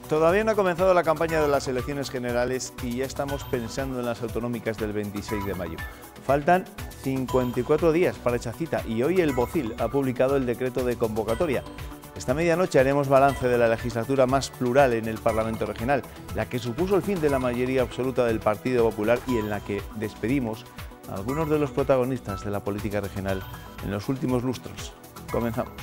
Todavía no ha comenzado la campaña de las elecciones generales y ya estamos pensando en las autonómicas del 26 de mayo. Faltan 54 días para esa cita y hoy el BOCIL ha publicado el decreto de convocatoria. Esta medianoche haremos balance de la legislatura más plural en el Parlamento Regional, la que supuso el fin de la mayoría absoluta del Partido Popular y en la que despedimos a algunos de los protagonistas de la política regional en los últimos lustros. Comenzamos.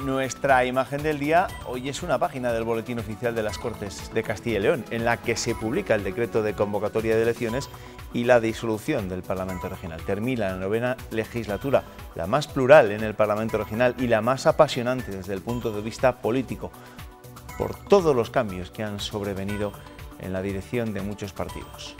Nuestra imagen del día hoy es una página del Boletín Oficial de las Cortes de Castilla y León, en la que se publica el decreto de convocatoria de elecciones y la disolución del Parlamento Regional. Termina la novena legislatura, la más plural en el Parlamento Regional y la más apasionante desde el punto de vista político, por todos los cambios que han sobrevenido en la dirección de muchos partidos.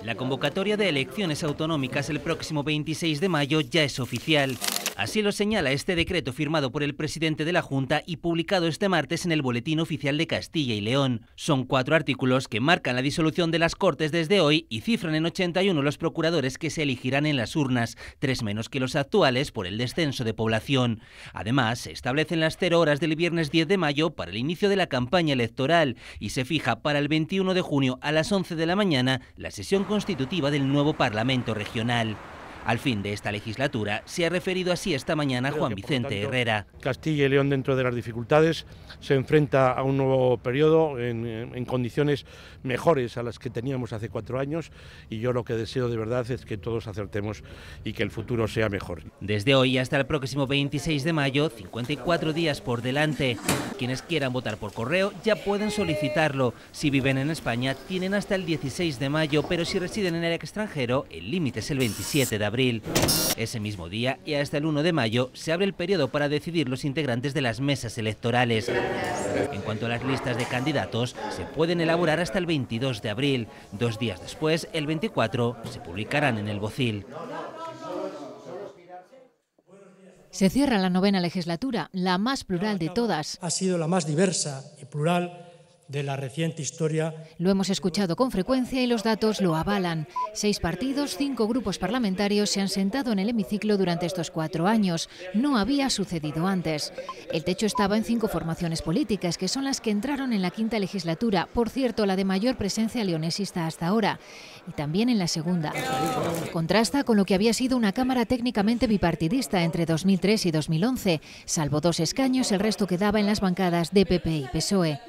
La convocatoria de elecciones autonómicas el próximo 26 de mayo ya es oficial. Así lo señala este decreto firmado por el presidente de la Junta y publicado este martes en el Boletín Oficial de Castilla y León. Son 4 artículos que marcan la disolución de las Cortes desde hoy y cifran en 81 los procuradores que se elegirán en las urnas, 3 menos que los actuales por el descenso de población. Además, se establecen las 0 horas del viernes 10 de mayo para el inicio de la campaña electoral y se fija para el 21 de junio a las 11 de la mañana la sesión constitutiva del nuevo Parlamento Regional. Al fin de esta legislatura se ha referido así esta mañana Juan Vicente Herrera. Castilla y León, dentro de las dificultades, se enfrenta a un nuevo periodo en condiciones mejores a las que teníamos hace 4 años y yo lo que deseo de verdad es que todos acertemos y que el futuro sea mejor. Desde hoy hasta el próximo 26 de mayo, 54 días por delante. Quienes quieran votar por correo ya pueden solicitarlo. Si viven en España tienen hasta el 16 de mayo, pero si residen en el extranjero, el límite es el 27 de abril. Ese mismo día y hasta el 1 de mayo se abre el periodo para decidir los integrantes de las mesas electorales. En cuanto a las listas de candidatos, se pueden elaborar hasta el 22 de abril. 2 días después, el 24, se publicarán en el BOCIL. Se cierra la novena legislatura, la más plural de todas. Ha sido la más diversa y plural de la reciente historia. Lo hemos escuchado con frecuencia y los datos lo avalan. 6 partidos, 5 grupos parlamentarios se han sentado en el hemiciclo durante estos 4 años. No había sucedido antes. El techo estaba en 5 formaciones políticas, que son las que entraron en la quinta legislatura, por cierto, la de mayor presencia leonesista hasta ahora, y también en la segunda. Contrasta con lo que había sido una Cámara técnicamente bipartidista entre 2003 y 2011. Salvo 2 escaños, el resto quedaba en las bancadas de PP y PSOE.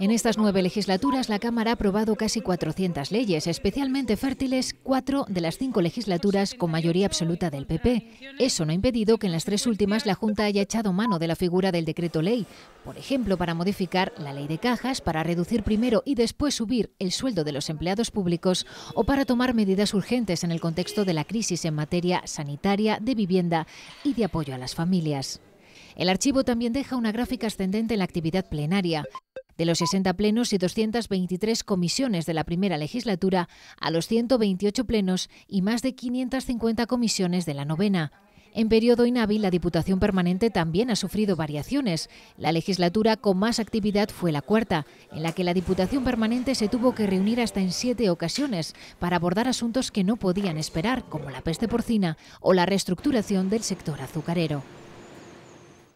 En estas 9 legislaturas, la Cámara ha aprobado casi 400 leyes, especialmente fértiles 4 de las 5 legislaturas con mayoría absoluta del PP. Eso no ha impedido que en las 3 últimas la Junta haya echado mano de la figura del decreto ley, por ejemplo, para modificar la ley de cajas, para reducir primero y después subir el sueldo de los empleados públicos o para tomar medidas urgentes en el contexto de la crisis en materia sanitaria, de vivienda y de apoyo a las familias. El archivo también deja una gráfica ascendente en la actividad plenaria. De los 60 plenos y 223 comisiones de la primera legislatura a los 128 plenos y más de 550 comisiones de la novena. En periodo inhábil, la Diputación Permanente también ha sufrido variaciones. La legislatura con más actividad fue la cuarta, en la que la Diputación Permanente se tuvo que reunir hasta en 7 ocasiones para abordar asuntos que no podían esperar, como la peste porcina o la reestructuración del sector azucarero.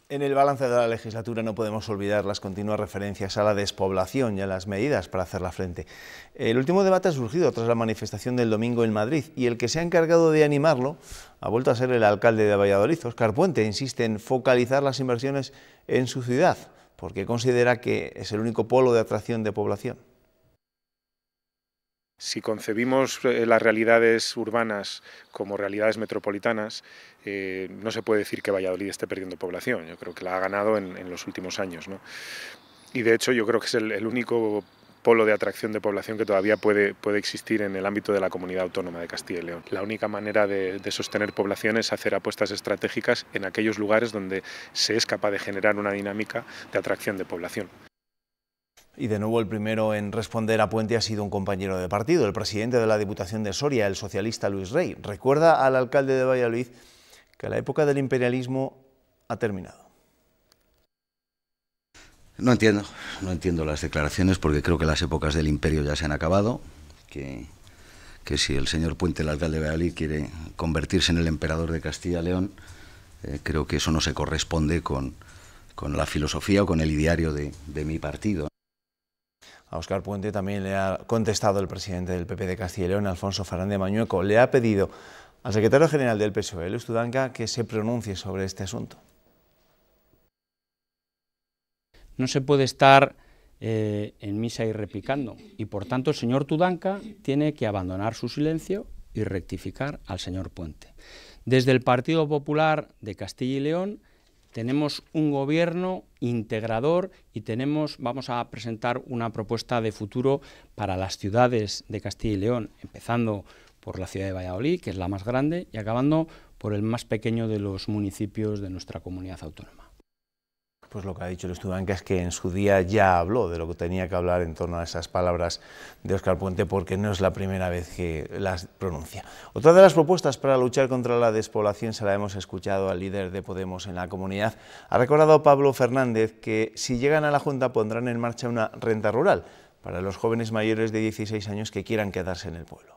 En el balance de la legislatura no podemos olvidar las continuas referencias a la despoblación y a las medidas para hacerla frente. El último debate ha surgido tras la manifestación del domingo en Madrid y el que se ha encargado de animarlo ha vuelto a ser el alcalde de Valladolid. Óscar Puente insiste en focalizar las inversiones en su ciudad porque considera que es el único polo de atracción de población. Si concebimos las realidades urbanas como realidades metropolitanas, no se puede decir que Valladolid esté perdiendo población. Yo creo que la ha ganado en los últimos años, ¿no? Y de hecho yo creo que es el único polo de atracción de población que todavía puede existir en el ámbito de la Comunidad Autónoma de Castilla y León. La única manera de sostener población es hacer apuestas estratégicas en aquellos lugares donde se es capaz de generar una dinámica de atracción de población. Y de nuevo el primero en responder a Puente ha sido un compañero de partido, el presidente de la Diputación de Soria, el socialista Luis Rey. Recuerda al alcalde de Valladolid que la época del imperialismo ha terminado. No entiendo las declaraciones, porque creo que las épocas del imperio ya se han acabado, que si el señor Puente, el alcalde de Valladolid, quiere convertirse en el emperador de Castilla y León, creo que eso no se corresponde con la filosofía o con el ideario de mi partido. A Óscar Puente también le ha contestado el presidente del PP de Castilla y León, Alfonso Fernández Mañueco. Le ha pedido al secretario general del PSOE, Luis Tudanca, que se pronuncie sobre este asunto. No se puede estar en misa y replicando, y por tanto el señor Tudanca tiene que abandonar su silencio y rectificar al señor Puente. Desde el Partido Popular de Castilla y León tenemos un gobierno integrador y vamos a presentar una propuesta de futuro para las ciudades de Castilla y León, empezando por la ciudad de Valladolid, que es la más grande, y acabando por el más pequeño de los municipios de nuestra comunidad autónoma. Pues lo que ha dicho Luis Tudanca es que en su día ya habló de lo que tenía que hablar en torno a esas palabras de Óscar Puente, porque no es la primera vez que las pronuncia. Otra de las propuestas para luchar contra la despoblación se la hemos escuchado al líder de Podemos en la comunidad. Ha recordado Pablo Fernández que si llegan a la Junta pondrán en marcha una renta rural para los jóvenes mayores de 16 años que quieran quedarse en el pueblo.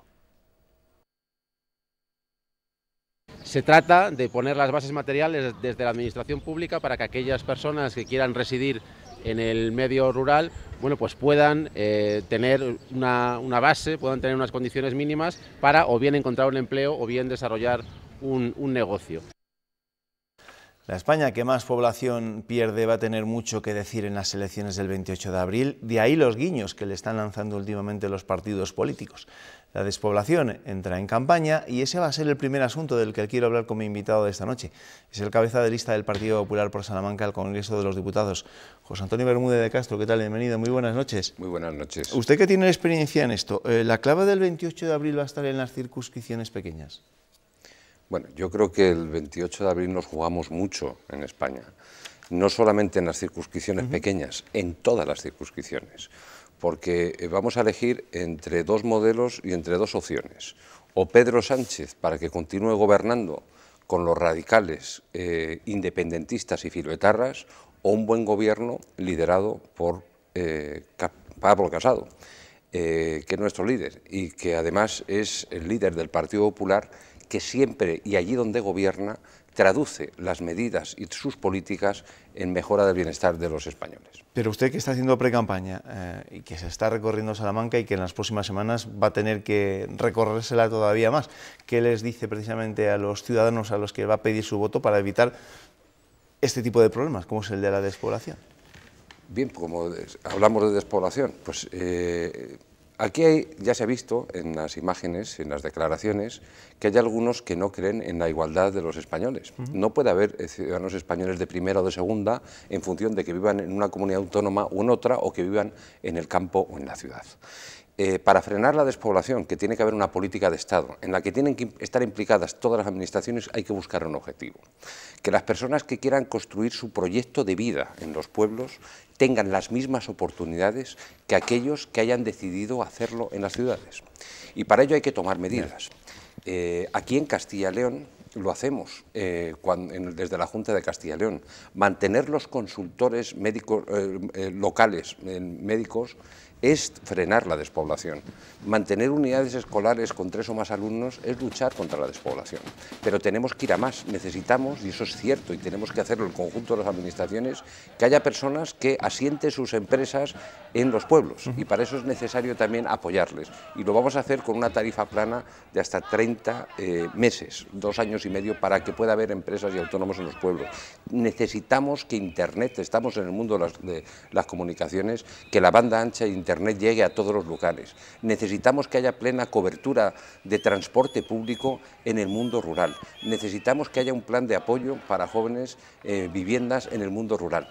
Se trata de poner las bases materiales desde la administración pública para que aquellas personas que quieran residir en el medio rural, bueno, pues puedan tener una base, puedan tener unas condiciones mínimas para o bien encontrar un empleo o bien desarrollar un negocio. La España que más población pierde va a tener mucho que decir en las elecciones del 28 de abril, de ahí los guiños que le están lanzando últimamente los partidos políticos. La despoblación entra en campaña y ese va a ser el primer asunto del que quiero hablar con mi invitado de esta noche. Es el cabeza de lista del Partido Popular por Salamanca al Congreso de los Diputados, José Antonio Bermúdez de Castro. ¿Qué tal? Bienvenido, muy buenas noches. Muy buenas noches. Usted que tiene experiencia en esto, ¿la clave del 28 de abril va a estar en las circunscripciones pequeñas? Bueno, yo creo que el 28 de abril nos jugamos mucho en España, no solamente en las circunscripciones pequeñas, en todas las circunscripciones, porque vamos a elegir entre dos modelos y entre dos opciones, o Pedro Sánchez para que continúe gobernando con los radicales, independentistas y filoetarras, o un buen gobierno liderado por Pablo Casado, que es nuestro líder y que además es el líder del Partido Popular, que siempre y allí donde gobierna traduce las medidas y sus políticas en mejora del bienestar de los españoles. Pero usted que está haciendo pre-campaña y que se está recorriendo Salamanca y que en las próximas semanas va a tener que recorrérsela todavía más, ¿qué les dice precisamente a los ciudadanos a los que va a pedir su voto para evitar este tipo de problemas, como es el de la despoblación? Bien, como hablamos de despoblación, pues aquí ya se ha visto en las imágenes, en las declaraciones, que hay algunos que no creen en la igualdad de los españoles. No puede haber ciudadanos españoles de primera o de segunda en función de que vivan en una comunidad autónoma o en otra, o que vivan en el campo o en la ciudad. Para frenar la despoblación, que tiene que haber una política de Estado, en la que tienen que estar implicadas todas las administraciones, hay que buscar un objetivo. Que las personas que quieran construir su proyecto de vida en los pueblos tengan las mismas oportunidades que aquellos que hayan decidido hacerlo en las ciudades. Y para ello hay que tomar medidas. Aquí en Castilla y León lo hacemos desde la Junta de Castilla y León. Mantener los consultores médicos locales, médicos, es frenar la despoblación. Mantener unidades escolares con 3 o más alumnos es luchar contra la despoblación. Pero tenemos que ir a más, necesitamos, y eso es cierto, y tenemos que hacerlo el conjunto de las administraciones, que haya personas que asienten sus empresas en los pueblos, y para eso es necesario también apoyarles. Y lo vamos a hacer con una tarifa plana de hasta 30 meses, 2 años y medio, para que pueda haber empresas y autónomos en los pueblos. Necesitamos que Internet, estamos en el mundo de las comunicaciones, que la banda ancha y Internet llegue a todos los lugares. Necesitamos que haya plena cobertura de transporte público en el mundo rural. Necesitamos que haya un plan de apoyo para jóvenes, viviendas en el mundo rural.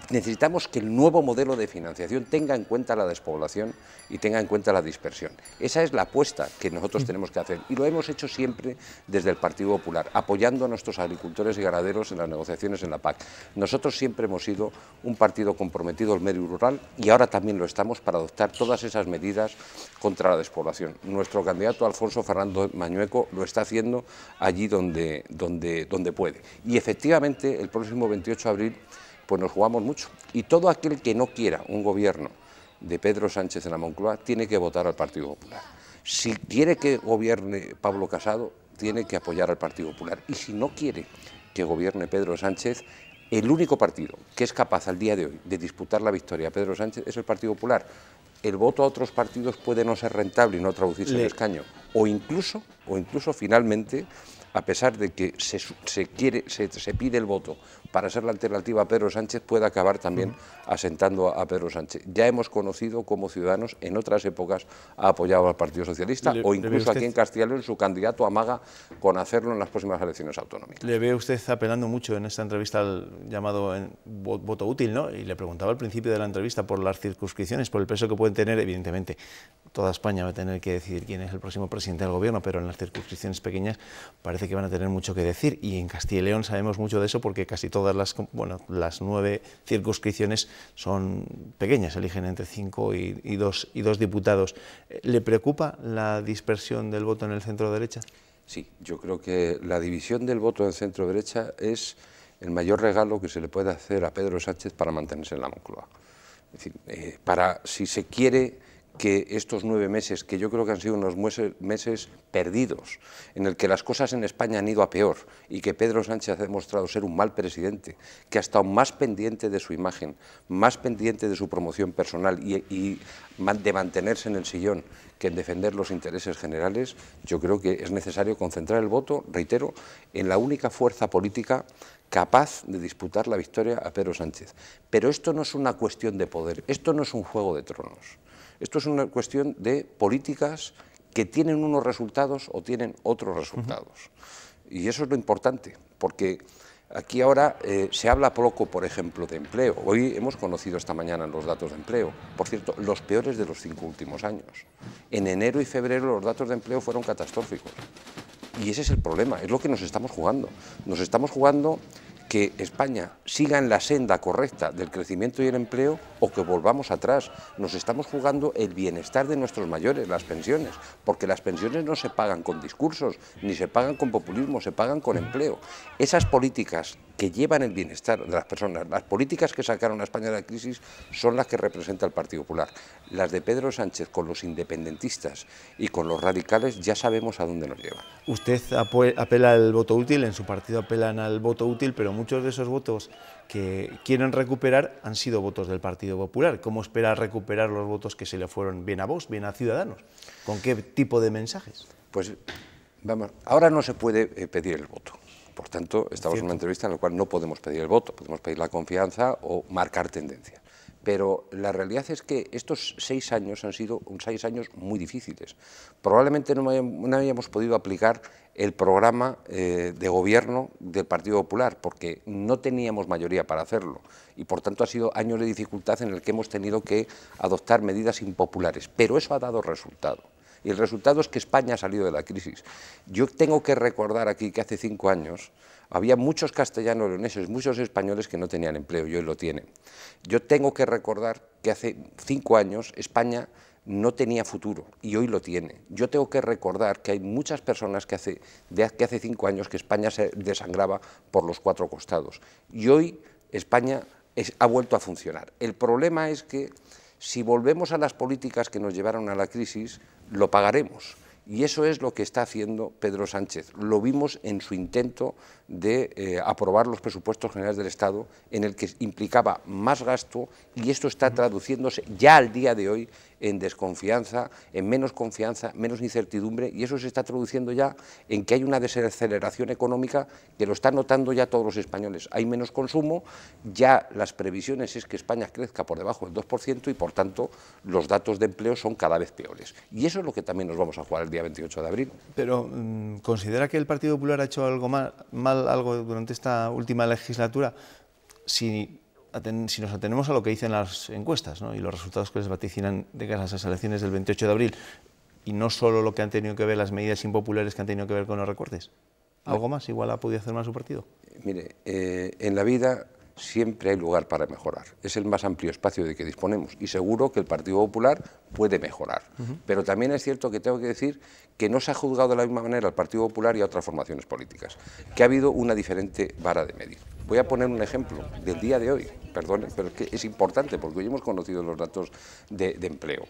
necesitamos que el nuevo modelo de financiación tenga en cuenta la despoblación y tenga en cuenta la dispersión. Esa es la apuesta que nosotros tenemos que hacer y lo hemos hecho siempre desde el Partido Popular, apoyando a nuestros agricultores y ganaderos en las negociaciones en la PAC. Nosotros siempre hemos sido un partido comprometido al medio rural y ahora también lo estamos para adoptar todas esas medidas contra la despoblación. Nuestro candidato Alfonso Fernando Mañueco lo está haciendo allí donde puede. Y efectivamente el próximo 28 de abril pues nos jugamos mucho. Y todo aquel que no quiera un gobierno de Pedro Sánchez en la Moncloa tiene que votar al Partido Popular. Si quiere que gobierne Pablo Casado, tiene que apoyar al Partido Popular. Y si no quiere que gobierne Pedro Sánchez, el único partido que es capaz al día de hoy de disputar la victoria a Pedro Sánchez es el Partido Popular. El voto a otros partidos puede no ser rentable y no traducirse en escaño. O incluso finalmente, a pesar de que se pide el voto para ser la alternativa a Pedro Sánchez, puede acabar también asentando a Pedro Sánchez. Ya hemos conocido cómo Ciudadanos en otras épocas ha apoyado al Partido Socialista o incluso aquí en Castilla y León su candidato amaga con hacerlo en las próximas elecciones autonómicas. Le ve usted apelando mucho en esta entrevista al llamado voto útil, ¿no? Y le preguntaba al principio de la entrevista por las circunscripciones, por el peso que pueden tener, evidentemente. Toda España va a tener que decidir quién es el próximo presidente del gobierno, pero en las circunscripciones pequeñas parece que van a tener mucho que decir y en Castilla y León sabemos mucho de eso porque casi todas las 9 circunscripciones son pequeñas, eligen entre 5 y 2 diputados. ¿Le preocupa la dispersión del voto en el centro-derecha? Sí, yo creo que la división del voto en centro-derecha es el mayor regalo que se le puede hacer a Pedro Sánchez para mantenerse en la Moncloa. Es decir, si se quiere que estos 9 meses, que yo creo que han sido unos meses perdidos, en el que las cosas en España han ido a peor y que Pedro Sánchez ha demostrado ser un mal presidente, que ha estado más pendiente de su imagen, más pendiente de su promoción personal y de mantenerse en el sillón que en defender los intereses generales, yo creo que es necesario concentrar el voto, reitero, en la única fuerza política capaz de disputar la victoria a Pedro Sánchez. Pero esto no es una cuestión de poder, esto no es un juego de tronos. Esto es una cuestión de políticas que tienen unos resultados o tienen otros resultados. Y eso es lo importante, porque aquí ahora se habla poco, por ejemplo, de empleo. Hoy hemos conocido esta mañana los datos de empleo, por cierto, los peores de los 5 últimos años. En enero y febrero los datos de empleo fueron catastróficos. Y ese es el problema, es lo que nos estamos jugando. Nos estamos jugando que España siga en la senda correcta del crecimiento y el empleo o que volvamos atrás. Nos estamos jugando el bienestar de nuestros mayores, las pensiones, porque las pensiones no se pagan con discursos, ni se pagan con populismo, se pagan con empleo. Esas políticas que llevan el bienestar de las personas, las políticas que sacaron a España de la crisis son las que representa el Partido Popular. Las de Pedro Sánchez con los independentistas y con los radicales ya sabemos a dónde nos llevan. Usted apela al voto útil, en su partido apelan al voto útil, pero muchos de esos votos que quieren recuperar han sido votos del Partido Popular. ¿Cómo espera recuperar los votos que se le fueron bien a Vox, bien a Ciudadanos? ¿Con qué tipo de mensajes? Pues vamos, ahora no se puede pedir el voto. Por tanto, estamos en una entrevista en la cual no podemos pedir el voto, podemos pedir la confianza o marcar tendencia. Pero la realidad es que estos 6 años han sido 6 años muy difíciles. Probablemente no hayamos podido aplicar el programa de gobierno del Partido Popular, porque no teníamos mayoría para hacerlo. Y por tanto ha sido años de dificultad en el que hemos tenido que adoptar medidas impopulares. Pero eso ha dado resultado. Y el resultado es que España ha salido de la crisis. Yo tengo que recordar aquí que hace 5 años había muchos castellanos leoneses, muchos españoles que no tenían empleo y hoy lo tienen. Yo tengo que recordar que hace 5 años España no tenía futuro y hoy lo tiene. Yo tengo que recordar que hay muchas personas que hace 5 años que España se desangraba por los 4 costados y hoy España ha vuelto a funcionar. El problema es que si volvemos a las políticas que nos llevaron a la crisis, lo pagaremos. Y eso es lo que está haciendo Pedro Sánchez. Lo vimos en su intento de aprobar los presupuestos generales del Estado, en el que implicaba más gasto, y esto está traduciéndose ya al día de hoy en desconfianza, en menos confianza, menos incertidumbre, y eso se está traduciendo ya en que hay una desaceleración económica que lo están notando ya todos los españoles. Hay menos consumo, ya las previsiones es que España crezca por debajo del 2% y por tanto los datos de empleo son cada vez peores. Y eso es lo que también nos vamos a jugar el día 28 de abril. Pero ¿considera que el Partido Popular ha hecho algo mal algo durante esta última legislatura? Si si nos atenemos a lo que dicen las encuestas, ¿no?, y los resultados que les vaticinan de cara a esas elecciones del 28 de abril, y no solo lo que han tenido que ver, las medidas impopulares que han tenido que ver con los recortes, ¿algo más igual ha podido hacer mal su partido? Mire, en la vida siempre hay lugar para mejorar. Es el más amplio espacio de que disponemos y seguro que el Partido Popular puede mejorar. Pero también es cierto que tengo que decir que no se ha juzgado de la misma manera al Partido Popular y a otras formaciones políticas, que ha habido una diferente vara de medir. Voy a poner un ejemplo del día de hoy, perdone, pero es que es importante porque hoy hemos conocido los datos de empleo.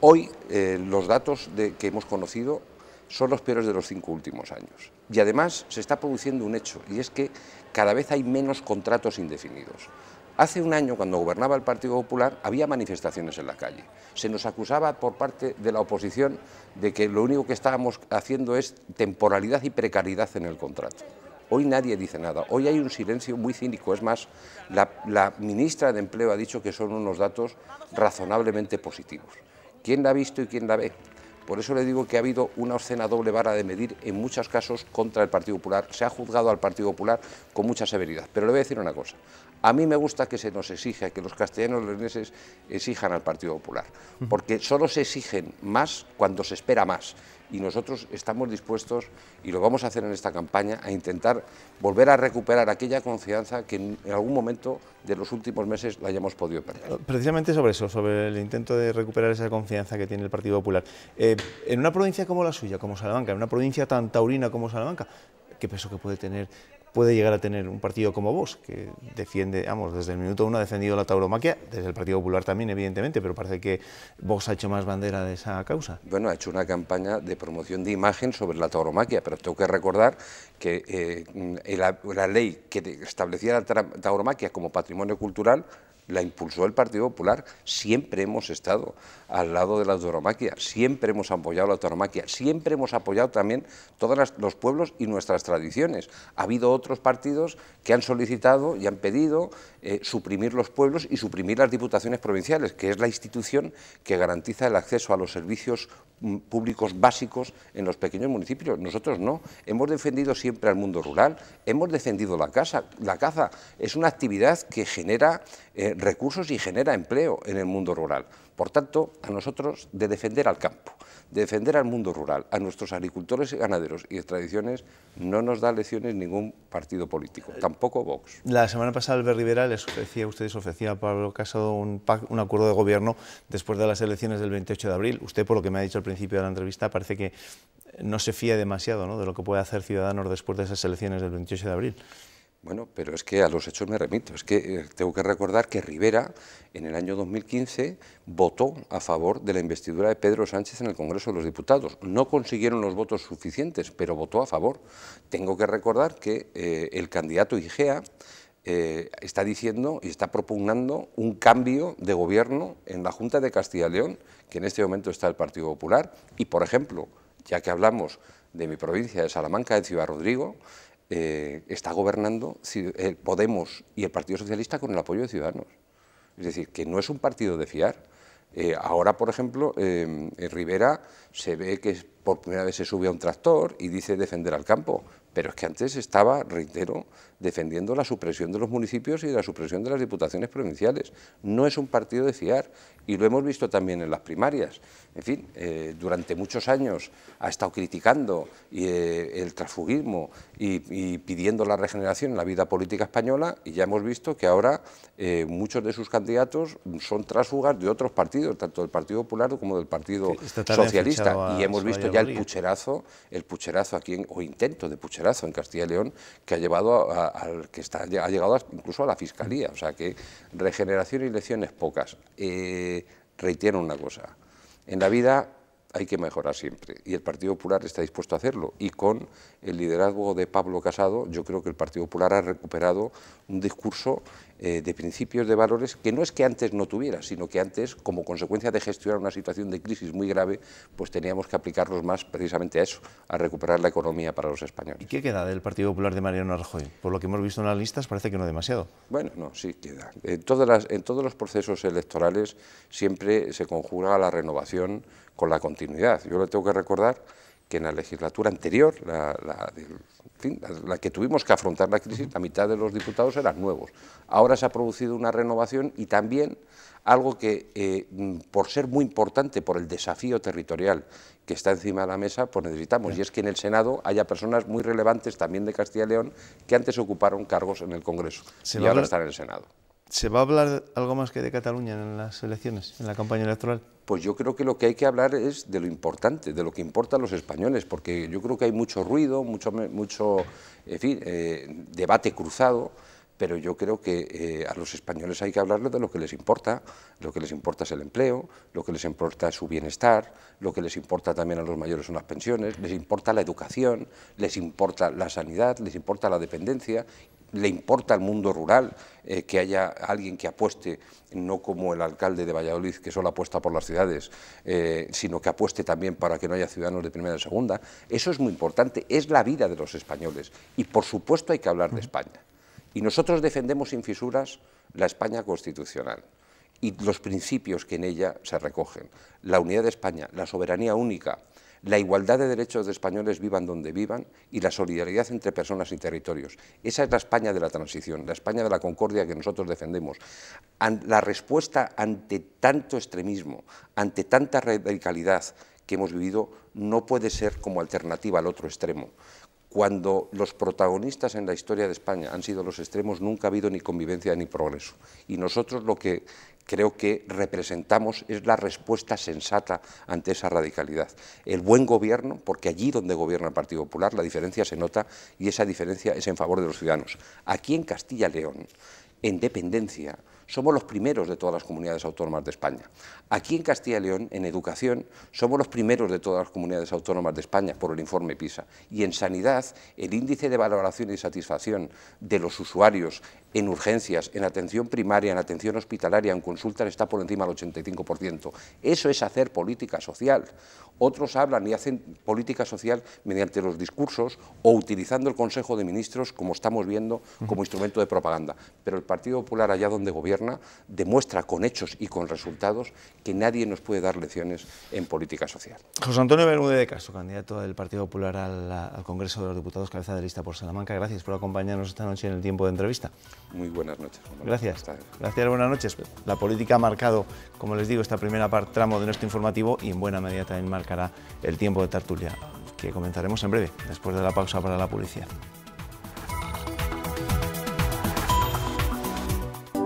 Hoy los datos que hemos conocido son los peores de los 5 últimos años. Y además se está produciendo un hecho, y es que cada vez hay menos contratos indefinidos. Hace un año, cuando gobernaba el Partido Popular, había manifestaciones en la calle. Se nos acusaba por parte de la oposición de que lo único que estábamos haciendo es temporalidad y precariedad en el contrato. Hoy nadie dice nada, hoy hay un silencio muy cínico. Es más, la ministra de Empleo ha dicho que son unos datos razonablemente positivos. ¿Quién la ha visto y quién la ve? Por eso le digo que ha habido una obscena doble vara de medir en muchos casos contra el Partido Popular. Se ha juzgado al Partido Popular con mucha severidad. Pero le voy a decir una cosa. A mí me gusta que se nos exija, que los castellanos leoneses exijan al Partido Popular, porque solo se exigen más cuando se espera más. Y nosotros estamos dispuestos, y lo vamos a hacer en esta campaña, a intentar volver a recuperar aquella confianza que en algún momento de los últimos meses la hayamos podido perder. Precisamente sobre eso, sobre el intento de recuperar esa confianza que tiene el Partido Popular. En una provincia como la suya, como Salamanca, en una provincia tan taurina como Salamanca, ¿qué peso que puede llegar a tener un partido como Vox, que defiende, vamos, desde el minuto 1 ha defendido la tauromaquia, desde el Partido Popular también, evidentemente, pero parece que Vox ha hecho más bandera de esa causa? Bueno, ha hecho una campaña de promoción de imagen sobre la tauromaquia, pero tengo que recordar que la ley que establecía la tauromaquia como patrimonio cultural la impulsó el Partido Popular. Siempre hemos estado al lado de la tauromaquia, siempre hemos apoyado la tauromaquia, siempre hemos apoyado también todos los pueblos y nuestras tradiciones. Ha habido otros partidos que han solicitado y han pedido suprimir los pueblos y suprimir las diputaciones provinciales, que es la institución que garantiza el acceso a los servicios públicos básicos en los pequeños municipios. Nosotros no, hemos defendido siempre al mundo rural, hemos defendido la caza. Es una actividad que genera recursos y genera empleo en el mundo rural. Por tanto, a nosotros, de defender al campo, de defender al mundo rural, a nuestros agricultores y ganaderos y de tradiciones, no nos da lecciones ningún partido político, tampoco Vox. La semana pasada Albert Rivera les ofrecía a Pablo Casado un acuerdo de gobierno después de las elecciones del 28 de abril. Usted, por lo que me ha dicho al principio de la entrevista, parece que no se fía demasiado, ¿no?, de lo que puede hacer Ciudadanos después de esas elecciones del 28 de abril. Bueno, pero es que a los hechos me remito. Es que tengo que recordar que Rivera, en el año 2015, votó a favor de la investidura de Pedro Sánchez en el Congreso de los Diputados. No consiguieron los votos suficientes, pero votó a favor. Tengo que recordar que el candidato Igea está diciendo y está propugnando un cambio de gobierno en la Junta de Castilla y León, que en este momento está el Partido Popular. Y, por ejemplo, ya que hablamos de mi provincia de Salamanca, de Ciudad Rodrigo, está gobernando el Podemos y el Partido Socialista con el apoyo de Ciudadanos. Es decir, que no es un partido de fiar. Ahora, por ejemplo, Rivera se ve que por primera vez se sube a un tractor y dice defender al campo, pero es que antes estaba, reitero, defendiendo la supresión de los municipios y la supresión de las diputaciones provinciales. No es un partido de fiar, y lo hemos visto también en las primarias. En fin, durante muchos años ha estado criticando el transfugismo y pidiendo la regeneración en la vida política española, y ya hemos visto que ahora muchos de sus candidatos son tránsfugas de otros partidos, tanto del Partido Popular como del Partido Socialista, y hemos visto ya el pucherazo aquí, o intento de pucherazo en Castilla y León, que ha llevado ha llegado incluso a la Fiscalía. O sea que regeneración y lecciones pocas. Reitero una cosa, en la vida hay que mejorar siempre, y el Partido Popular está dispuesto a hacerlo, y con el liderazgo de Pablo Casado yo creo que el Partido Popular ha recuperado un discurso de principios, de valores, que no es que antes no tuviera, sino que antes, como consecuencia de gestionar una situación de crisis muy grave, pues teníamos que aplicarlos más precisamente a eso, a recuperar la economía para los españoles. ¿Y qué queda del Partido Popular de Mariano Rajoy? Por lo que hemos visto en las listas parece que no demasiado. Bueno, no, sí queda. En todos los procesos electorales siempre se conjuga la renovación con la continuidad. Yo le tengo que recordar que en la legislatura anterior, la que tuvimos que afrontar la crisis, la mitad de los diputados eran nuevos. Ahora se ha producido una renovación y también algo que, por ser muy importante, por el desafío territorial que está encima de la mesa, pues necesitamos, y es que en el Senado haya personas muy relevantes también de Castilla y León que antes ocuparon cargos en el Congreso y ahora están en el Senado. ¿Se va a hablar algo más que de Cataluña en las elecciones, en la campaña electoral? Pues yo creo que lo que hay que hablar es de lo importante, de lo que importa a los españoles, porque yo creo que hay mucho ruido, mucho en fin, debate cruzado, pero yo creo que a los españoles hay que hablarles de lo que les importa. Lo que les importa es el empleo, lo que les importa es su bienestar, lo que les importa también a los mayores son las pensiones, les importa la educación, les importa la sanidad, les importa la dependencia, le importa al mundo rural, que haya alguien que apueste, no como el alcalde de Valladolid, que solo apuesta por las ciudades, sino que apueste también para que no haya ciudadanos de primera y segunda. Eso es muy importante, es la vida de los españoles y por supuesto hay que hablar de España. Y nosotros defendemos sin fisuras la España constitucional y los principios que en ella se recogen. La unidad de España, la soberanía única, la igualdad de derechos de españoles vivan donde vivan y la solidaridad entre personas y territorios. Esa es la España de la transición, la España de la concordia que nosotros defendemos. La respuesta ante tanto extremismo, ante tanta radicalidad que hemos vivido, no puede ser como alternativa al otro extremo. Cuando los protagonistas en la historia de España han sido los extremos, nunca ha habido ni convivencia ni progreso. Y nosotros lo que creo que representamos es la respuesta sensata ante esa radicalidad. El buen gobierno, porque allí donde gobierna el Partido Popular la diferencia se nota y esa diferencia es en favor de los ciudadanos. Aquí en Castilla y León, en dependencia, somos los primeros de todas las comunidades autónomas de España. Aquí en Castilla y León, en educación, somos los primeros de todas las comunidades autónomas de España por el informe PISA. Y en sanidad, el índice de valoración y satisfacción de los usuarios en urgencias, en atención primaria, en atención hospitalaria, en consultas, está por encima del 85%. Eso es hacer política social. Otros hablan y hacen política social mediante los discursos o utilizando el Consejo de Ministros, como estamos viendo, como instrumento de propaganda. Pero el Partido Popular, allá donde gobierna, demuestra con hechos y con resultados que nadie nos puede dar lecciones en política social. José Antonio Bermúdez de Castro, candidato del Partido Popular al Congreso de los Diputados, cabeza de lista por Salamanca. Gracias por acompañarnos esta noche en el tiempo de entrevista. Muy buenas noches. Gracias. Gracias, buenas noches. La política ha marcado, como les digo, esta primera tramo de nuestro informativo y en buena medida también marcará el tiempo de tertulia, que comenzaremos en breve, después de la pausa para la publicidad.